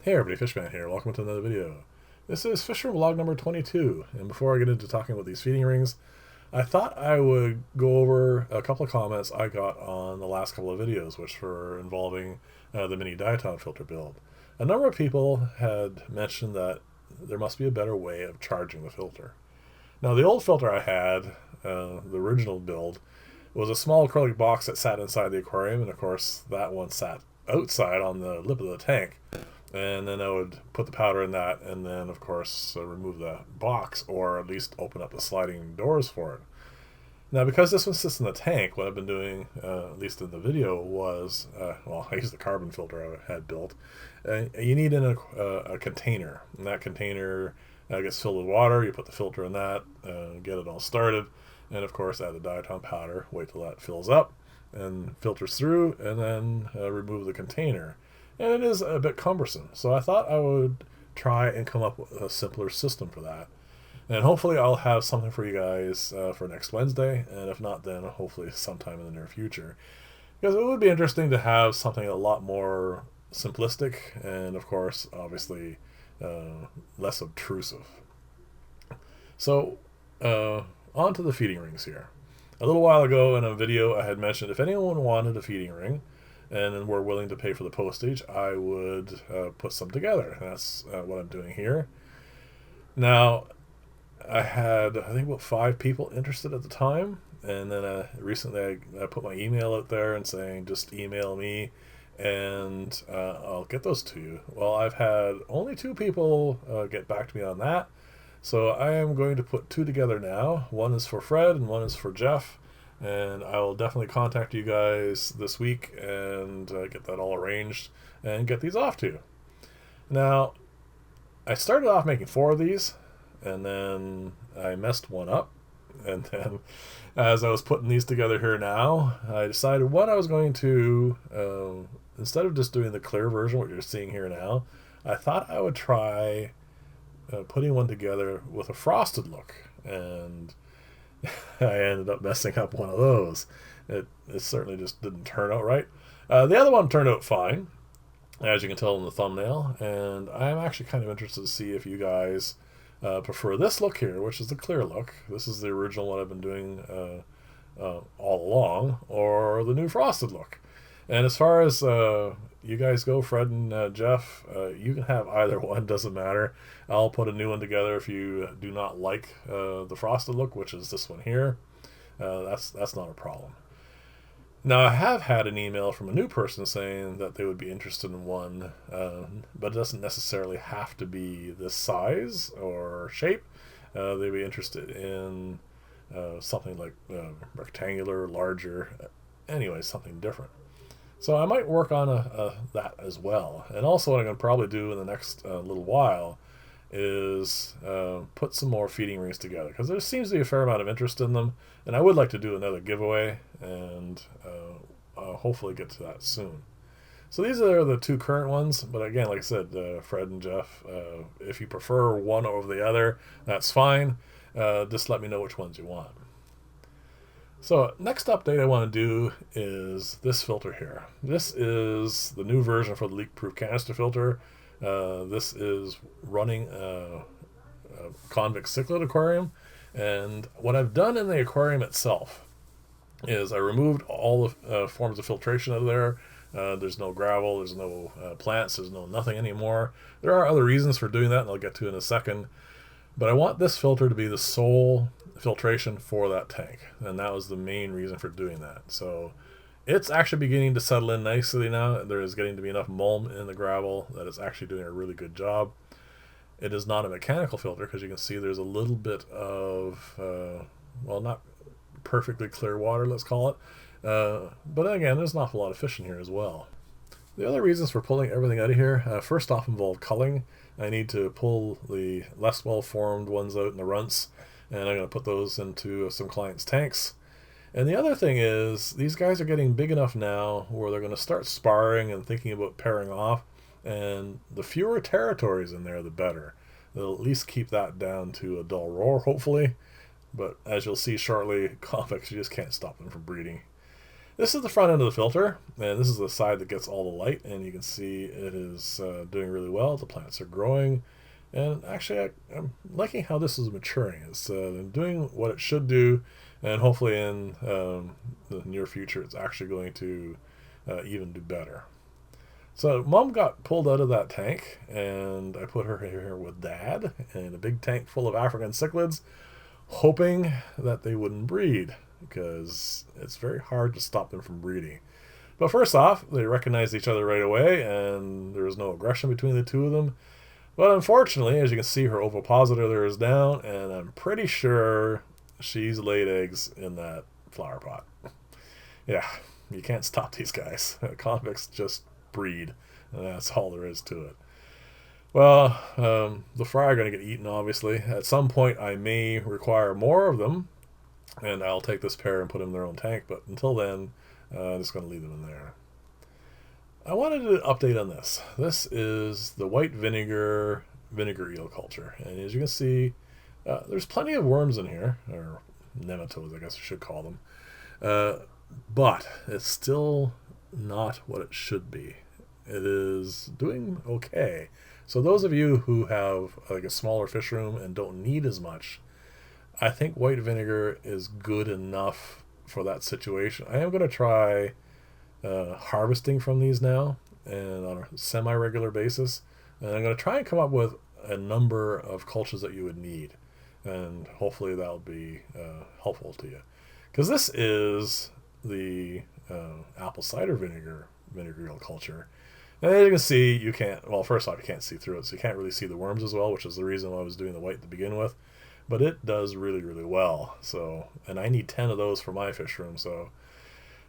Hey everybody, Fishman here. Welcome to another video. This is Fisher Vlog number 22, and before I get into talking about these feeding rings, I thought I would go over a couple of comments I got on the last couple of videos, which were involving the mini diatom filter build. A number of people had mentioned that there must be a better way of charging the filter. Now, the old filter I had, the original build, was a small acrylic box that sat inside the aquarium, and of course that one sat outside on the lip of the tank. And then I would put the powder in that, and then of course remove the box, or at least open up the sliding doors for it. Now, because this one sits in the tank, what I've been doing, at least in the video, was, I used the carbon filter I had built. You need a container, and that container gets filled with water. You put the filter in that, get it all started, and of course add the diatom powder, wait till that fills up, and filters through, and then remove the container. And it is a bit cumbersome, so I thought I would try and come up with a simpler system for that. And hopefully I'll have something for you guys for next Wednesday, and if not, then hopefully sometime in the near future. Because it would be interesting to have something a lot more simplistic, and of course, obviously, less obtrusive. So, on to the feeding rings here. A little while ago in a video I had mentioned if anyone wanted a feeding ring, and were willing to pay for the postage, I would put some together. That's what I'm doing here. Now, I had, I think, about 5 people interested at the time, and then recently I put my email out there and saying, just email me, and I'll get those to you. Well, I've had only 2 people get back to me on that, so I am going to put 2 together now. One is for Fred, and one is for Jeff. And I will definitely contact you guys this week and get that all arranged and get these off to you. Now, I started off making 4 of these, and then I messed one up. And then as I was putting these together here now, I decided what I was going to, instead of just doing the clear version, what you're seeing here now, I thought I would try putting one together with a frosted look. And I ended up messing up one of those. It certainly just didn't turn out right. The other one turned out fine, as you can tell in the thumbnail, and I'm actually kind of interested to see if you guys prefer this look here, which is the clear look. This is the original one I've been doing all along, or the new frosted look. And as far as you guys go, Fred and Jeff, you can have either one, doesn't matter. I'll put a new one together if you do not like the frosted look, which is this one here. That's not a problem. Now, I have had an email from a new person saying that they would be interested in one, but it doesn't necessarily have to be this size or shape. They'd be interested in something like rectangular, larger, anyway, something different. So I might work on that as well. And also what I'm going to probably do in the next little while is put some more feeding rings together, because there seems to be a fair amount of interest in them, and I would like to do another giveaway, and hopefully get to that soon. So these are the 2 current ones, but again, like I said, Fred and Jeff, if you prefer one over the other, that's fine. Just let me know which ones you want. So next update I want to do is this filter here. This is the new version for the leak-proof canister filter. This is running a convex cichlid aquarium, and what I've done in the aquarium itself is I removed all the forms of filtration out of there. There's no gravel, there's no plants, there's no nothing anymore. There are other reasons for doing that, and I'll get to in a second. But I want this filter to be the sole filtration for that tank, and that was the main reason for doing that. So it's actually beginning to settle in nicely now. There is getting to be enough mulm in the gravel that it's actually doing a really good job. It is not a mechanical filter, because you can see there's a little bit of, well, not perfectly clear water, let's call it. But again, there's an awful lot of fish in here as well. The other reasons for pulling everything out of here, first off, involve culling. I need to pull the less well-formed ones out in the runts, and I'm going to put those into some clients' tanks. And the other thing is, these guys are getting big enough now where they're going to start sparring and thinking about pairing off, and the fewer territories in there, the better. They'll at least keep that down to a dull roar, hopefully, but as you'll see shortly, convicts, you just can't stop them from breeding. This is the front end of the filter, and this is the side that gets all the light, and you can see it is doing really well. The plants are growing, and actually I'm liking how this is maturing. It's doing what it should do, and hopefully in the near future it's actually going to even do better. So Mom got pulled out of that tank, and I put her here with Dad in a big tank full of African cichlids, hoping that they wouldn't breed, because it's very hard to stop them from breeding. But first off, they recognized each other right away, and there was no aggression between the two of them. But unfortunately, as you can see, her ovipositor there is down, and I'm pretty sure she's laid eggs in that flower pot. Yeah, you can't stop these guys. Convicts just breed, and that's all there is to it. Well, the fry are going to get eaten, obviously. At some point, I may require more of them, and I'll take this pair and put them in their own tank, but until then, I'm just going to leave them in there. I wanted to update on this. This is the white vinegar eel culture, and as you can see, there's plenty of worms in here, or nematodes, I guess I should call them, but it's still not what it should be. It is doing okay. So those of you who have like a smaller fish room and don't need as much, I think white vinegar is good enough for that situation. I am going to try harvesting from these now, and on a semi-regular basis, and I'm going to try and come up with a number of cultures that you would need, and hopefully that'll be helpful to you, because this is the apple cider vinegar eel culture. And as you can see, you can't, well, first off, you can't see through it, so you can't really see the worms as well, which is the reason why I was doing the white to begin with. But it does really, really well. So, and I need 10 of those for my fish room, so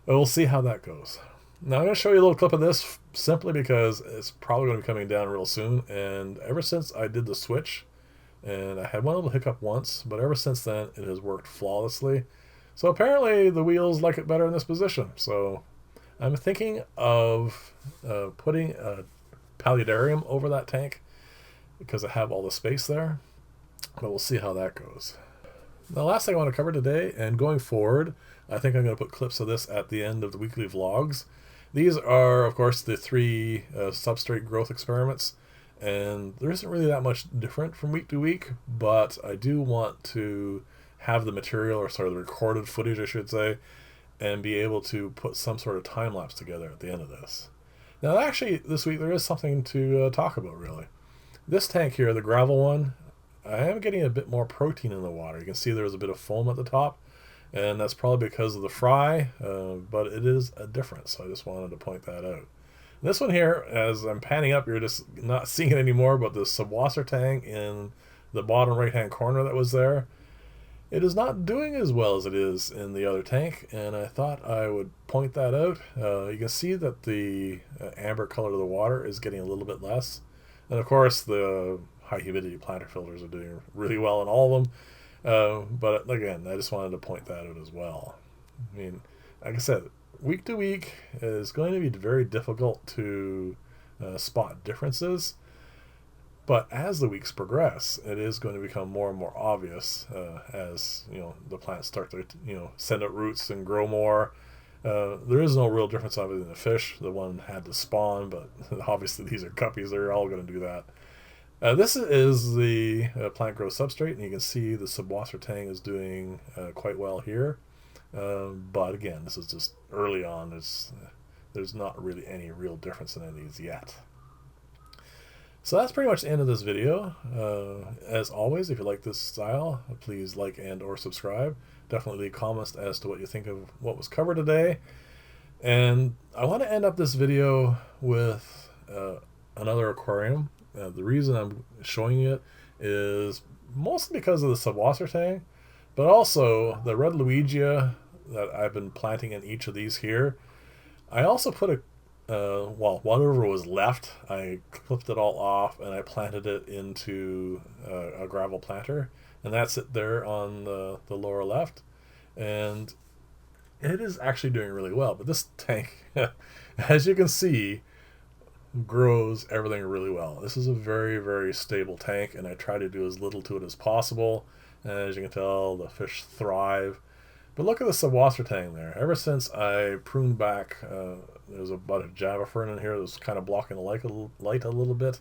we'll see how that goes. Now I'm going to show you a little clip of this simply because it's probably going to be coming down real soon. And ever since I did the switch, and I had one little hiccup once, but ever since then it has worked flawlessly. So apparently the wheels like it better in this position. So I'm thinking of putting a paludarium over that tank because I have all the space there, but we'll see how that goes. The last thing I want to cover today, and going forward, I think I'm going to put clips of this at the end of the weekly vlogs. These are, of course, the 3 substrate growth experiments, and there isn't really that much different from week to week, but I do want to have the material, or sort of the recorded footage, I should say, and be able to put some sort of time lapse together at the end of this. Now, actually, this week there is something to talk about, really. This tank here, the gravel one, I am getting a bit more protein in the water. You can see there's a bit of foam at the top, and that's probably because of the fry, but it is a difference, so I just wanted to point that out. This one here, as I'm panning up, you're just not seeing it anymore, but the subwasser tang in the bottom right-hand corner that was there, it is not doing as well as it is in the other tank, and I thought I would point that out. You can see that the amber color of the water is getting a little bit less, and of course the high humidity planter filters are doing really well in all of them, but again, I just wanted to point that out as well. I mean, like I said, week to week is going to be very difficult to spot differences, but as the weeks progress, it is going to become more and more obvious as the plants start to send out roots and grow more. There is no real difference other than the fish. The one had to spawn, but obviously these are guppies. They're all going to do that. This is the plant growth substrate, and you can see the subwasser tang is doing quite well here. But again, this is just early on. There's not really any real difference in any of these yet. So that's pretty much the end of this video. As always, if you like this style, please like and or subscribe. Definitely leave comments as to what you think of what was covered today. And I want to end up this video with another aquarium. The reason I'm showing it is mostly because of the subwasser tang, but also the red Luigia that I've been planting in each of these here. I also put whatever was left, I clipped it all off and I planted it into a gravel planter, and that's it there on the lower left, and it is actually doing really well. But this tank, as you can see, grows everything really well. This is a very, very stable tank, and I try to do as little to it as possible. And as you can tell, the fish thrive. But look at the Subwassertang there. Ever since I pruned back, there's a bunch of Java fern in here that's kind of blocking the light a little bit.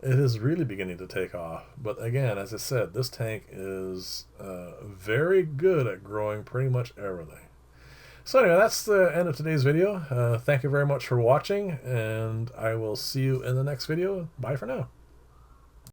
It is really beginning to take off. But again, as I said, this tank is very good at growing pretty much everything. So anyway, that's the end of today's video. Thank you very much for watching, and I will see you in the next video. Bye for now.